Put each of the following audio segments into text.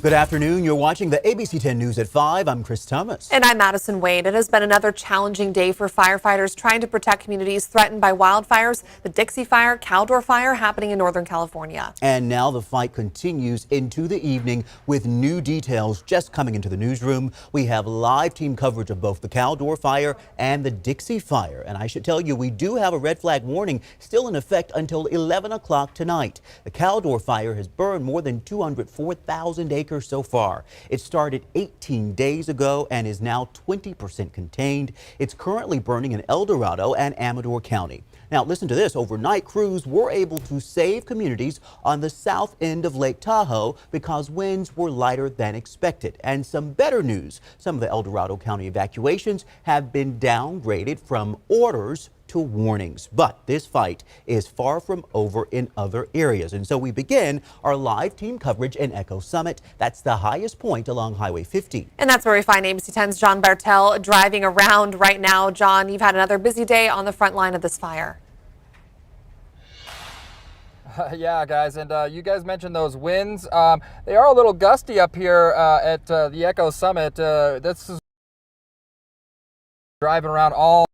Good afternoon. You're watching the ABC 10 News at 5. I'm Chris Thomas. And I'm Madison Wade. It has been another challenging day for firefighters trying to protect communities threatened by wildfires. The Dixie Fire, Caldor Fire happening in Northern California. And now the fight continues into the evening with new details just coming into the newsroom. We have live team coverage of both the Caldor Fire and the Dixie Fire. And I should tell you, we do have a red flag warning still in effect until 11 o'clock tonight. The Caldor Fire has burned more than 204,000 acres so far. It started 18 days ago and is now 20% contained. It's currently burning in El Dorado and Amador County. Now listen to this. Overnight crews were able to save communities on the south end of Lake Tahoe because winds were lighter than expected. And some better news. Some of the El Dorado County evacuations have been downgraded from orders to warnings. But this fight is far from over in other areas. And so we begin our live team coverage in Echo Summit. That's the highest point along Highway 50. And that's where we find ABC 10's John Bartel driving around right now. John, you've had another busy day on the front line of this fire. Yeah, guys, and you guys mentioned those winds. They are a little gusty up here at the Echo Summit. This is driving around all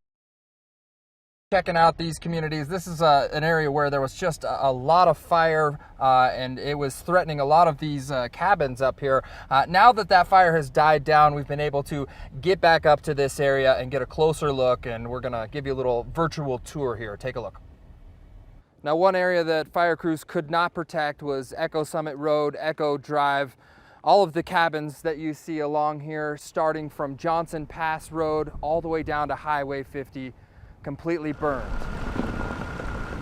checking out these communities. This is an area where there was just a lot of fire and it was threatening a lot of these cabins up here. Now that fire has died down, we've been able to get back up to this area and get a closer look, and we're gonna give you a little virtual tour here. Take a look. Now, one area that fire crews could not protect was Echo Summit Road, Echo Drive. All of the cabins that you see along here, starting from Johnson Pass Road all the way down to Highway 50, completely burned.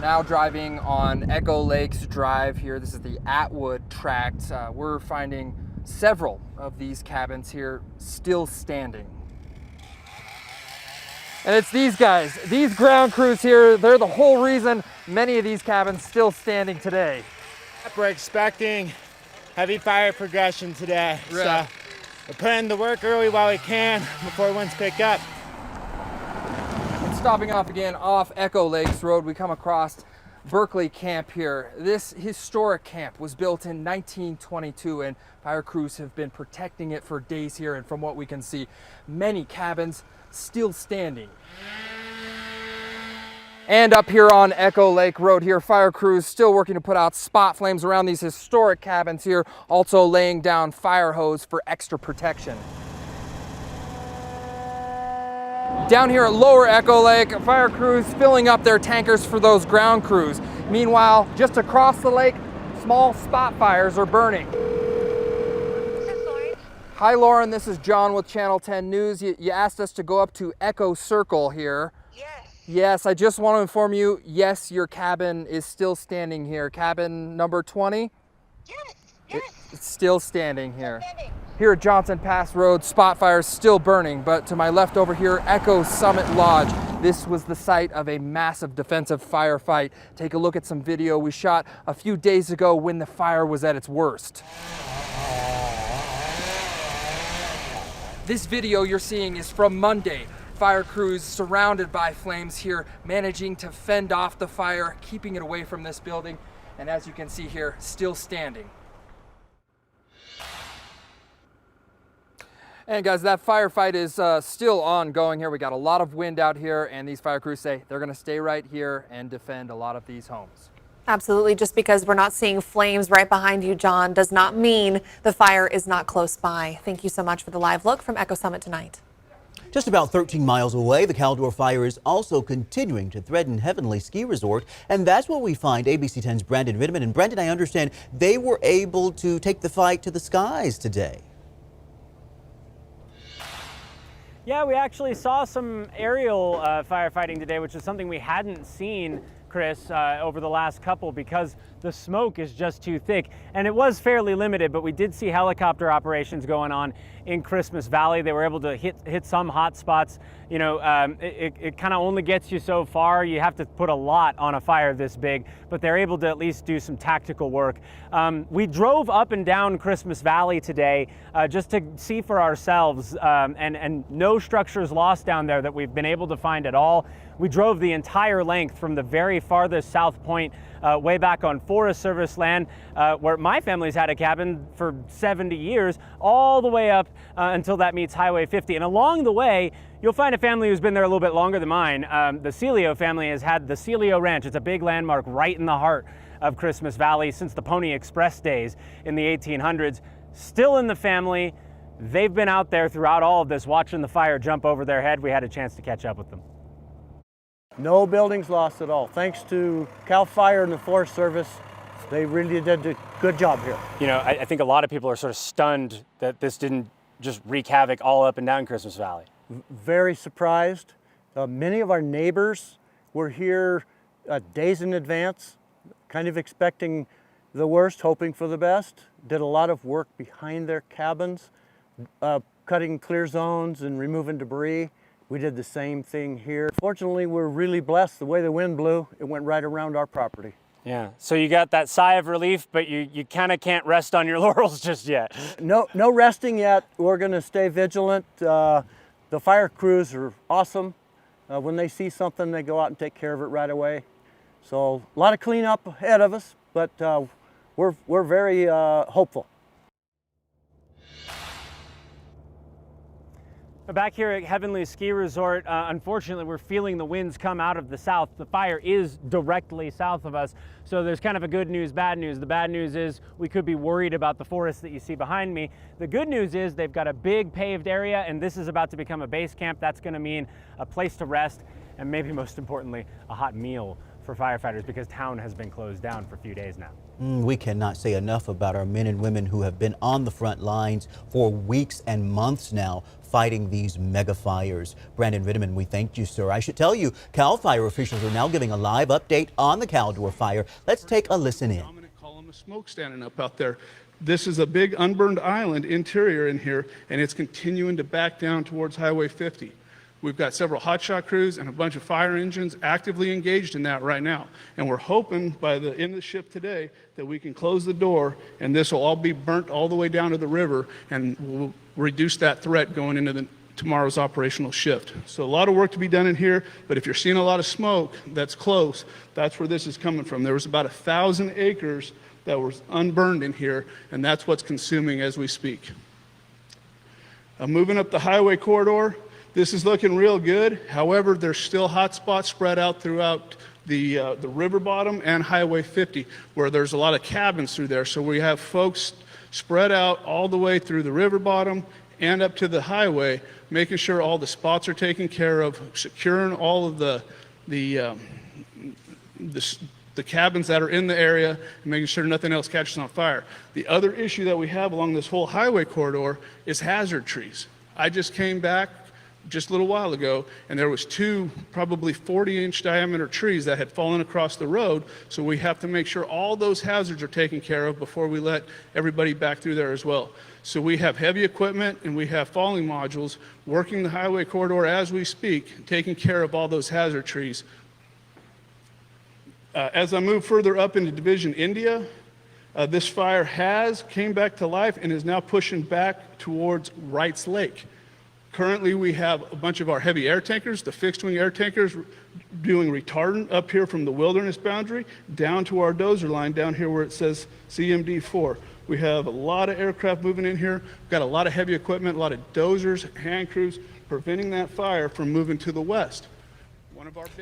Now driving on Echo Lakes Drive here, this is the Atwood tract. We're finding several of these cabins here still standing. And it's these guys, these ground crews here, they're the whole reason many of these cabins still standing today. We're expecting heavy fire progression today. Right. So we're putting the work early while we can before winds pick up. And stopping off again off Echo Lakes Road, we come across Berkeley Camp here. This historic camp was built in 1922 and fire crews have been protecting it for days here, and from what we can see, many cabins still standing. And up here on Echo Lake Road here, fire crews still working to put out spot flames around these historic cabins here, also laying down fire hose for extra protection. Down here at Lower Echo Lake, fire crews filling up their tankers for those ground crews. Meanwhile, just across the lake, small spot fires are burning. Hi Lauren, this is John with Channel 10 News. You asked us to go up to Echo Circle here. Yes. Yes, I just want to inform you, yes, your cabin is still standing here. Cabin number 20? Yes. It's still standing here. Here at Johnson Pass Road, spot fires still burning, but to my left over here, Echo Summit Lodge. This was the site of a massive defensive firefight. Take a look at some video we shot a few days ago when the fire was at its worst. This video you're seeing is from Monday. Fire crews surrounded by flames here, managing to fend off the fire, keeping it away from this building, and as you can see here, still standing. And guys, that firefight is still ongoing here. We got a lot of wind out here, and these fire crews say they're gonna stay right here and defend a lot of these homes. Absolutely. Just because we're not seeing flames right behind you, John, does not mean the fire is not close by. Thank you so much for the live look from Echo Summit tonight. Just about 13 miles away, the Caldor Fire is also continuing to threaten Heavenly Ski Resort. And that's where we find ABC 10's Brandon Vidman. And Brandon, I understand they were able to take the fight to the skies today. Yeah, we actually saw some aerial firefighting today, which is something we hadn't seen, Chris, over the last couple, because the smoke is just too thick. And it was fairly limited, but we did see helicopter operations going on in Christmas Valley. They were able to hit some hot spots. You know, it kind of only gets you so far. You have to put a lot on a fire this big, but they're able to at least do some tactical work. We drove up and down Christmas Valley today just to see for ourselves, and no structures lost down there that we've been able to find at all. We drove the entire length from the very farthest south point way back on Forest Service land, where my family's had a cabin for 70 years, all the way up until that meets Highway 50. And along the way, you'll find a family who's been there a little bit longer than mine. The Celio family has had the Celio Ranch. It's a big landmark right in the heart of Christmas Valley since the Pony Express days in the 1800s. Still in the family. They've been out there throughout all of this watching the fire jump over their head. We had a chance to catch up with them. No buildings lost at all. Thanks to Cal Fire and the Forest Service, they really did a good job here. You know, I think a lot of people are sort of stunned that this didn't just wreak havoc all up and down Christmas Valley. Very surprised. Many of our neighbors were here days in advance, kind of expecting the worst, hoping for the best. Did a lot of work behind their cabins, cutting clear zones and removing debris. We did the same thing here. Fortunately, we're really blessed. The way the wind blew, it went right around our property. Yeah, so you got that sigh of relief, but you kind of can't rest on your laurels just yet. No resting yet. We're gonna stay vigilant. The fire crews are awesome. When they see something, they go out and take care of it right away. So a lot of cleanup ahead of us, but we're very hopeful. Back here at Heavenly Ski Resort, unfortunately, we're feeling the winds come out of the south. The fire is directly south of us, so there's kind of a good news, bad news. The bad news is we could be worried about the forest that you see behind me. The good news is they've got a big paved area, and this is about to become a base camp. That's going to mean a place to rest, and maybe most importantly, a hot meal for firefighters, because town has been closed down for a few days now. We cannot say enough about our men and women who have been on the front lines for weeks and months now fighting these mega fires. Brandon Ritteman, we thank you, sir. I should tell you, Cal Fire officials are now giving a live update on the Caldor Fire. Let's take a listen in. Dominant column of smoke standing up out there. This is a big unburned island interior in here, and it's continuing to back down towards Highway 50. We've got several hotshot crews and a bunch of fire engines actively engaged in that right now. And we're hoping by the end of the shift today that we can close the door and this will all be burnt all the way down to the river, and we'll reduce that threat going into tomorrow's operational shift. So a lot of work to be done in here, but if you're seeing a lot of smoke that's close, that's where this is coming from. There was about 1,000 acres that was unburned in here, and that's what's consuming as we speak. Moving up the highway corridor, this is looking real good. However, there's still hot spots spread out throughout the river bottom and Highway 50, where there's a lot of cabins through there. So we have folks spread out all the way through the river bottom and up to the highway, making sure all the spots are taken care of, securing all of the cabins that are in the area, and making sure nothing else catches on fire. The other issue that we have along this whole highway corridor is hazard trees. I just came back just a little while ago, and there was 2 probably 40-inch diameter trees that had fallen across the road, so we have to make sure all those hazards are taken care of before we let everybody back through there as well. So we have heavy equipment and we have falling modules working the highway corridor as we speak, taking care of all those hazard trees. As I move further up into Division India, this fire came back to life and is now pushing back towards Wrights Lake. Currently, we have a bunch of our heavy air tankers, the fixed-wing air tankers, doing retardant up here from the wilderness boundary down to our dozer line down here where it says CMD4. We have a lot of aircraft moving in here. We've got a lot of heavy equipment, a lot of dozers, hand crews, preventing that fire from moving to the west.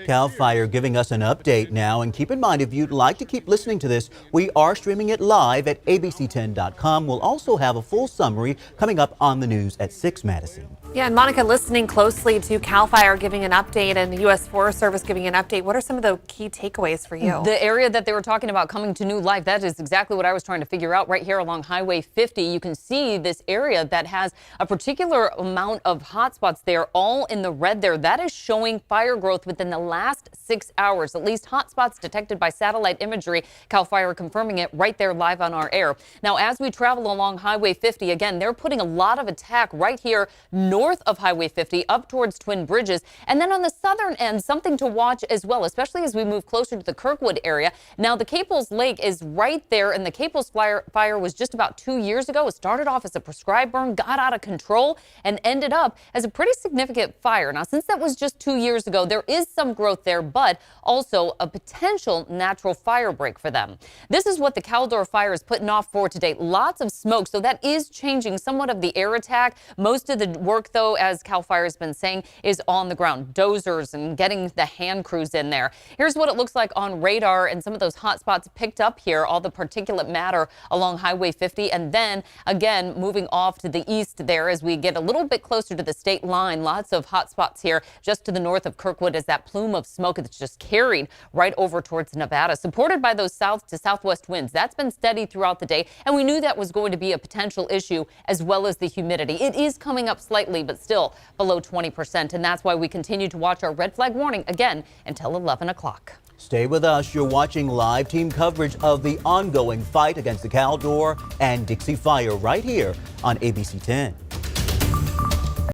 Cal Fire giving us an update now, and keep in mind, if you'd like to keep listening to this, we are streaming it live at abc10.com. We'll also have a full summary coming up on the news at 6, Madison. Yeah, and Monica, listening closely to Cal Fire giving an update and the U.S. Forest Service giving an update, what are some of the key takeaways for you? The area that they were talking about coming to new life, that is exactly what I was trying to figure out right here along Highway 50. You can see this area that has a particular amount of hotspots there, all in the red there. That is showing fire growth within the last 6 hours, at least hotspots detected by satellite imagery. Cal Fire confirming it right there live on our air. Now, as we travel along Highway 50, again, they're putting a lot of attack right here north north of Highway 50 up towards Twin Bridges. And then on the southern end, something to watch as well, especially as we move closer to the Kirkwood area. Now, the Caples Lake is right there, and the Caples fire was just about 2 years ago. It started off as a prescribed burn, got out of control, and ended up as a pretty significant fire. Now, since that was just 2 years ago, there is some growth there, but also a potential natural fire break for them. This is what the Caldor Fire is putting off for today. Lots of smoke, so that is changing somewhat of the air attack. Most of the work, though, as Cal Fire has been saying, is on the ground. Dozers and getting the hand crews in there. Here's what it looks like on radar, and some of those hot spots picked up here, all the particulate matter along Highway 50, and then again moving off to the east there as we get a little bit closer to the state line. Lots of hot spots here just to the north of Kirkwood as that plume of smoke that's just carried right over towards Nevada, supported by those south to southwest winds. That's been steady throughout the day, and we knew that was going to be a potential issue, as well as the humidity. It is coming up slightly, but still below 20%, and that's why we continue to watch our red flag warning again until 11 o'clock. Stay with us. You're watching live team coverage of the ongoing fight against the Caldor and Dixie Fire right here on ABC 10.